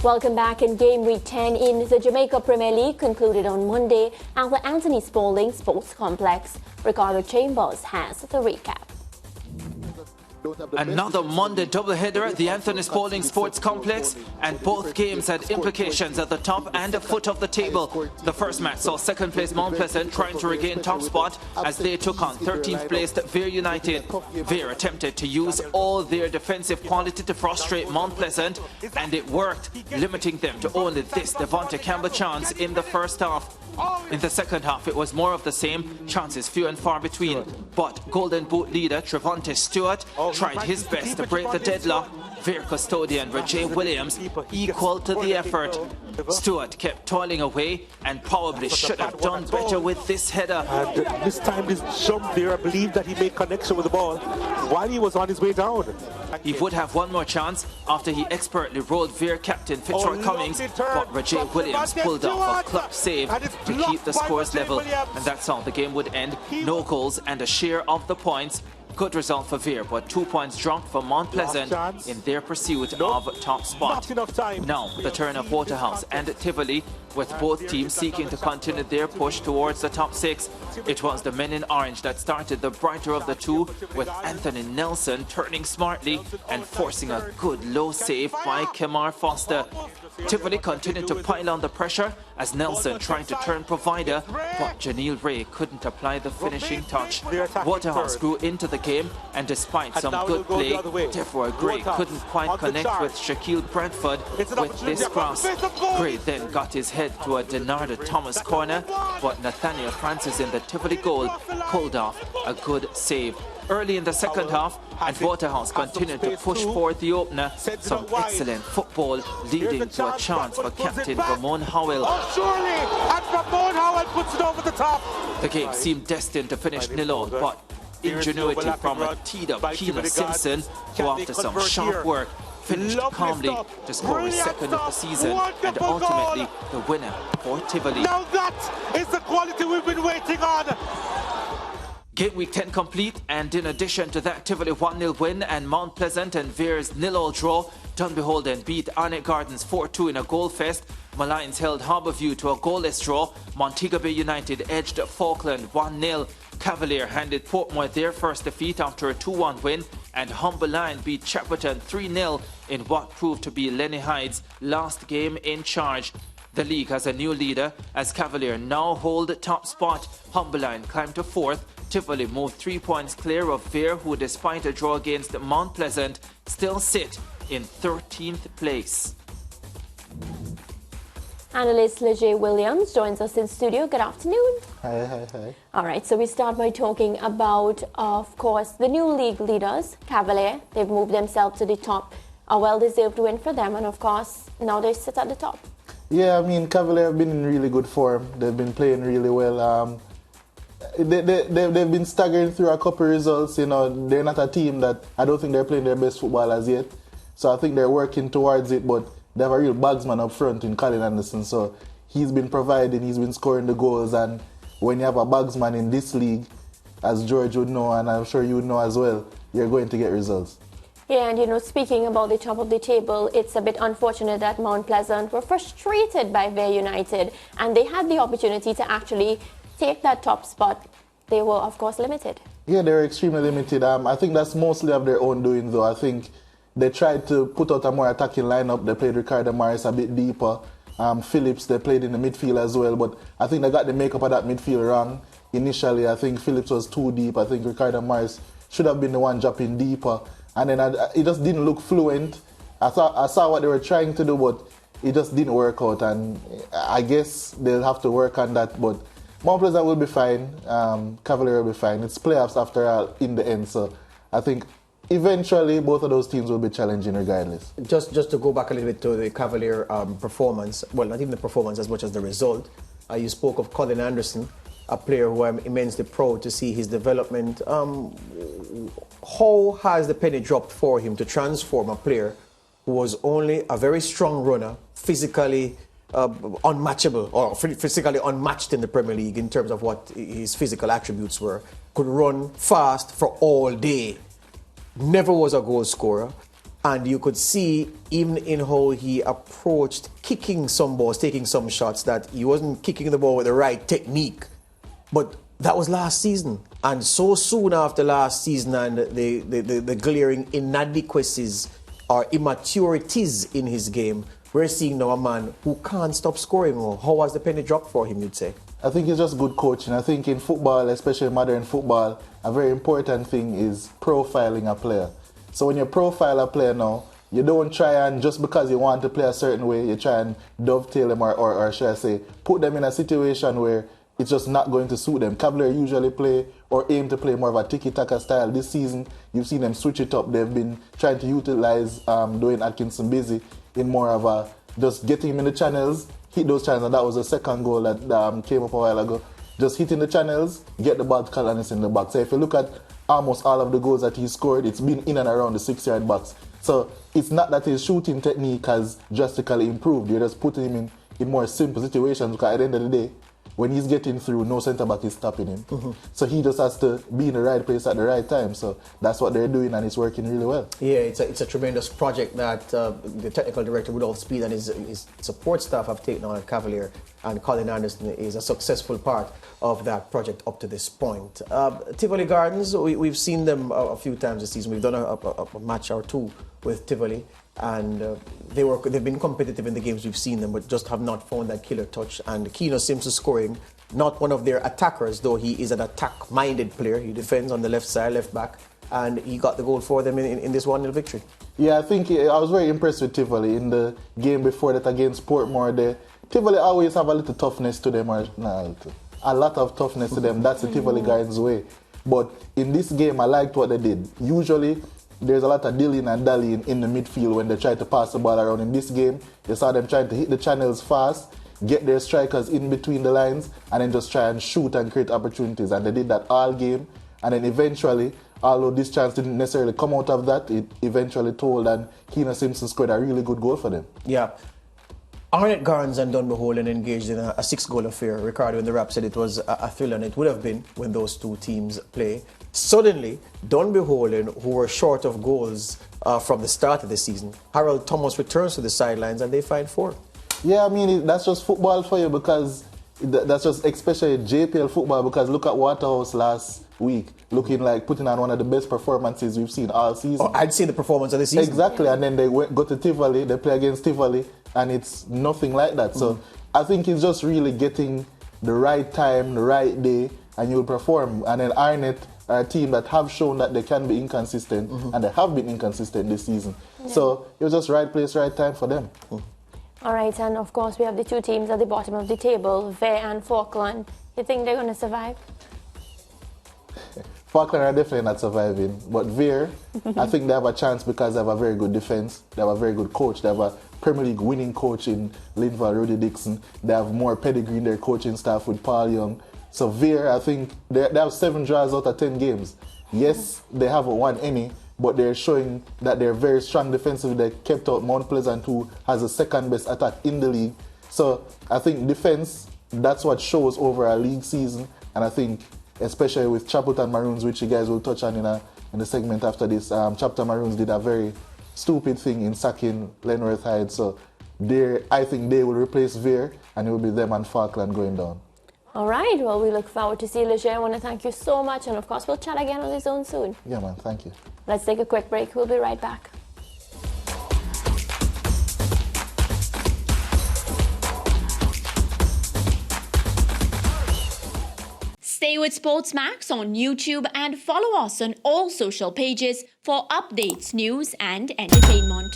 Welcome back. In game week 10 in the Jamaica Premier League concluded on Monday at the Anthony Spalding Sports Complex. Ricardo Chambers has the recap. Another Monday doubleheader at the Anthony Spalding Sports Complex, and both games had implications at the top and the foot of the table. The first match saw second place Mount Pleasant trying to regain top spot as they took on 13th placed Vere United. Vere attempted to use all their defensive quality to frustrate Mount Pleasant, and it worked, limiting them to only this Devontae Campbell chance in the first half. In the second half, it was more of the same, chances few and far between. But Golden Boot leader Trevante Stewart tried his best to break the deadlock. Vere custodian Reggie Williams equal to the effort. Stewart kept toiling away and probably should have done better with this header. And this time, this jump there, I believe that he made connection with the ball while he was on his way down. He would have one more chance after he expertly rolled Vere captain Fitzroy Cummings, but Reggie Williams pulled off a clutch save to keep the scores level. And that's how the game would end. No goals and a share of the points. Good result for Vere, but 2 points dropped for Mount Pleasant in their pursuit of top spot. Now, the turn of Waterhouse and Tivoli, with both teams seeking to continue their push towards the top 6. It was the men in orange that started the brighter of the two, with Anthony Nelson turning smartly and forcing a good low save by Kemar Foster. Tivoli continued to pile on the pressure as Nelson tried to turn provider, but Janelle Ray couldn't apply the finishing touch. Waterhouse grew into the game, and despite some good play, Deborah Gray couldn't quite connect with Shaquille Bradford with this cross. Gray then got his head to a Denardo Thomas corner, but Nathaniel Francis in the Tivoli goal pulled off a good save. Early in the second half, and Waterhouse continued to push forward the opener. Some excellent football leading to a chance for captain Ramon Howell. Surely, and Ramon Howell puts it over the top. The game seemed destined to finish 0-0, but ingenuity from a teed-up Keena Simpson, who after some sharp work finished calmly to score his second of the season and ultimately the winner for Tivoli. Now that is the quality we've been waiting on. Game week 10 complete, and in addition to that Tivoli 1-0 win and Mount Pleasant and Vere's 0-0 draw, Dunbeholden beat Arnett Gardens 4-2 in a goal fest. Malines held Harbourview to a goalless draw. Montego Bay United edged Falkland 1-0. Cavalier handed Portmore their first defeat after a 2-1 win, and Humber Lion beat Chapperton 3-0 in what proved to be Lenny Hyde's last game in charge. The league has a new leader as Cavalier now hold top spot. Humberline climbed to 4th. Tivoli moved 3 points clear of Vere, who despite a draw against Mount Pleasant still sit in 13th place. Analyst Leger Williams joins us in studio. Good afternoon. Hi. All right, so we start by talking about, of course, the new league leaders, Cavalier. They've moved themselves to the top. A well-deserved win for them, and of course, now they sit at the top. Yeah, I mean, Cavalier have been in really good form. They've been playing really well. They've been staggering through a couple of results. You know, they're not a team that I don't think they're playing their best football as yet. So I think they're working towards it, but they have a real bagsman up front in Colin Anderson. So he's been providing, he's been scoring the goals. And when you have a bagsman in this league, as George would know, and I'm sure you would know as well, you're going to get results. Yeah, and you know, speaking about the top of the table, it's a bit unfortunate that Mount Pleasant were frustrated by Vere United, and they had the opportunity to actually take that top spot. They were, of course, limited. Yeah, they were extremely limited. I think that's mostly of their own doing, though. I think they tried to put out a more attacking lineup. They played Ricardo Morris a bit deeper. Phillips, they played in the midfield as well, but I think they got the makeup of that midfield wrong. Initially, I think Phillips was too deep. I think Ricardo Morris should have been the one dropping deeper. And then it just didn't look fluent. I saw what they were trying to do, but it just didn't work out. And I guess they'll have to work on that. But Mount Pleasant will be fine. Cavalier will be fine. It's playoffs after all in the end. So I think eventually both of those teams will be challenging regardless. Just to go back a little bit to the Cavalier performance, well, not even the performance as much as the result. You spoke of Colin Anderson, a player who I'm immensely proud to see his development. How has the penny dropped for him to transform a player who was only a very strong runner, physically unmatchable or physically unmatched in the Premier League in terms of what his physical attributes were, could run fast for all day, never was a goal scorer, And you could see, even in how he approached kicking some balls, taking some shots, that he wasn't kicking the ball with the right technique. But that was last season. And so soon after last season and the glaring inadequacies or immaturities in his game, we're seeing now a man who can't stop scoring. How has the penny dropped for him, you'd say? I think it's just good coaching. I think in football, especially modern football, a very important thing is profiling a player. So when you profile a player now, you don't try and, just because you want to play a certain way, you try and dovetail them or should I say, put them in a situation where it's just not going to suit them. Cavalier usually play or aim to play more of a tiki-taka style. This season, you've seen them switch it up. They've been trying to utilize Dwayne Atkinson Busy in more of a just getting him in the channels, hit those channels, and that was the second goal that came up a while ago. Just hitting the channels, get the ball to Calanis in the box. So if you look at almost all of the goals that he scored, it's been in and around the 6-yard box. So it's not that his shooting technique has drastically improved. You're just putting him in more simple situations, because at the end of the day, when he's getting through, no centre-back is stopping him. Mm-hmm. So he just has to be in the right place at the right time. So that's what they're doing, and it's working really well. Yeah, it's a tremendous project that the technical director, Rudolph Speed, and his support staff have taken on at Cavalier, and Colin Anderson is a successful part of that project up to this point. Tivoli Gardens, we've seen them a few times this season. We've done a match or two with Tivoli, and they've been competitive in the games we've seen them, but just have not found that killer touch. And Keno Simpson scoring, not one of their attackers, though he is an attack-minded player. He defends on the left side, left back, and he got the goal for them in this 1-0 victory. Yeah, I think I was very impressed with Tivoli in the game before that against Portmore. Tivoli always have a little toughness to them, or a lot of toughness to them. That's the Tivoli Gardens way. But in this game, I liked what they did. Usually, there's a lot of dillying and dallying in the midfield when they try to pass the ball around. In this game, you saw them trying to hit the channels fast, get their strikers in between the lines, and then just try and shoot and create opportunities. And they did that all game. And then eventually, although this chance didn't necessarily come out of that, it eventually told, and Keno Simpson scored a really good goal for them. Yeah. Arnett Garns and Dunbeholden engaged in a 6-goal affair. Ricardo in the Rap said it was a thrill, and it would have been when those two teams play. Suddenly, Dunbeholden, who were short of goals from the start of the season, Harold Thomas returns to the sidelines and they find 4. Yeah, I mean, that's just football for you, because that's just especially JPL football, because look at Waterhouse last week, looking like putting on one of the best performances we've seen all season. Oh, I'd say the performance of the season. Exactly, and then they go to Tivoli, they play against Tivoli, and it's nothing like that. So I think it's just really getting the right time, the right day, and you'll perform. And then Arnett are a team that have shown that they can be inconsistent, and they have been inconsistent this season. Yeah. So it was just right place, right time for them. All right, and of course we have the two teams at the bottom of the table, Vere and Falkland. You think they're going to survive? Falkland are definitely not surviving, but Vere, I think they have a chance because they have a very good defense, they have a very good coach, they have a Premier League winning coach in Linval, Rudy Dixon, they have more pedigree in their coaching staff with Paul Young. So Vere, I think they have 7 draws out of 10 games. Yes, they haven't won any, but they're showing that they're very strong defensively. They kept out Mount Pleasant, who has the second best attack in the league. So I think defense, that's what shows over a league season, and I think especially with Chapelton Maroons, which you guys will touch on in the segment after this. Chapelton Maroons did a very stupid thing in sacking Lenworth Hyde, so I think they will replace Vere, and it will be them and Falkland going down. All right, well, we look forward to seeing Leger. I want to thank you so much, and of course we'll chat again on the zone soon. Yeah, man, thank you. Let's take a quick break. We'll be right back. Stay with SportsMax on YouTube and follow us on all social pages for updates, news and entertainment.